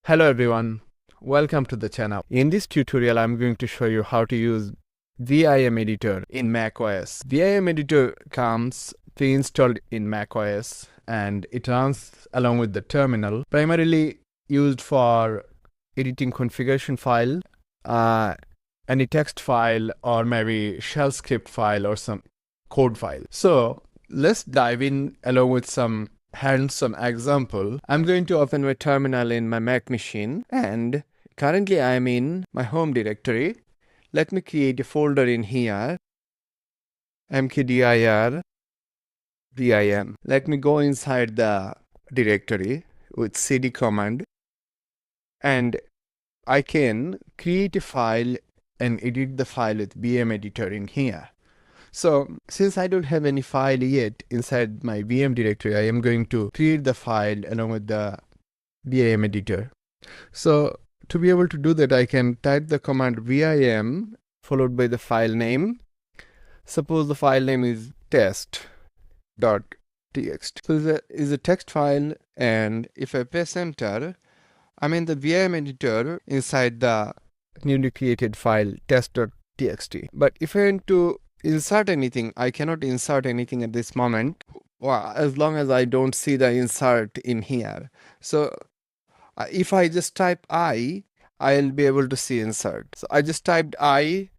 Hello everyone, welcome to the channel. In this tutorial, I'm going to show you how to use Vim Editor in macOS. Vim Editor comes pre-installed in macOS and it runs along with the terminal, primarily used for editing configuration file, any text file, or maybe shell script file or some code file. So let's dive in along with some hands-on example. I'm going to open my terminal in my Mac machine, and currently I'm in my home directory. Let me create a folder in here, mkdir vim. Let me go inside the directory with cd command, and I can create a file and edit the file with Vim Editor in here. So since I don't have any file yet inside my VM directory, I am going to create the file along with the Vim Editor. So to be able to do that, I can type the command vim followed by the file name. Suppose the file name is test.txt. So this is a text file, and if I press enter, I'm in the Vim Editor inside the newly created file test.txt. But if I want to insert anything, I cannot insert anything at this moment, as long as I don't see the insert in here. So if I just type I'll be able to see insert. So I just typed I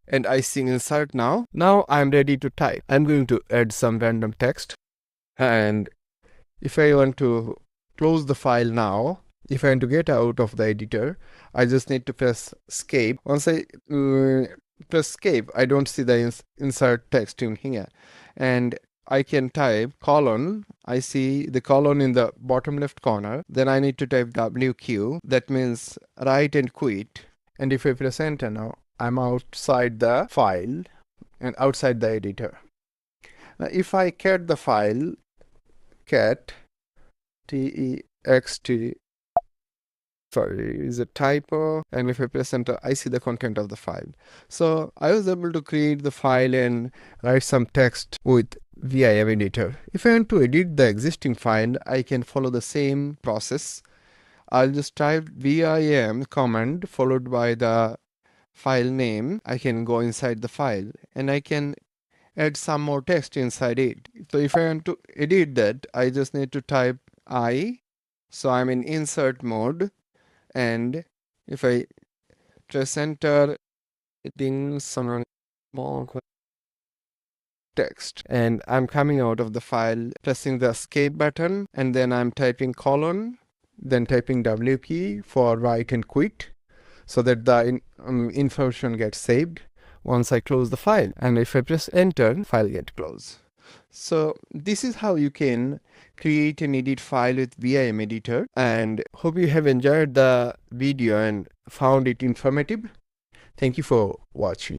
and I see insert now. Now I'm ready to type. I'm going to add some random text, and if I want to close the file now, if I want to get out of the editor, I just need to press escape. Once I press escape, I don't see the insert text in here, and I can type colon. I see the colon in the bottom left corner. Then I need to type WQ. That means write and quit. And if I press enter now, I'm outside the file and outside the editor. Now if I cat the file, cat text, sorry, is a typo, and if I press enter, I see the content of the file. So I was able to create the file and write some text with Vim Editor. If I want to edit the existing file, I can follow the same process. I'll just type vim command followed by the file name. I can go inside the file and I can add some more text inside it. So if I want to edit that, I just need to type I. So I'm in insert mode. And if I press enter, hitting some small text, and I'm coming out of the file, pressing the escape button, and then I'm typing colon, then typing W key for write and quit, so that the information gets saved once I close the file. And if I press enter, file gets closed. So this is how you can create and edit file with Vim Editor, and hope you have enjoyed the video and found it informative. Thank you for watching.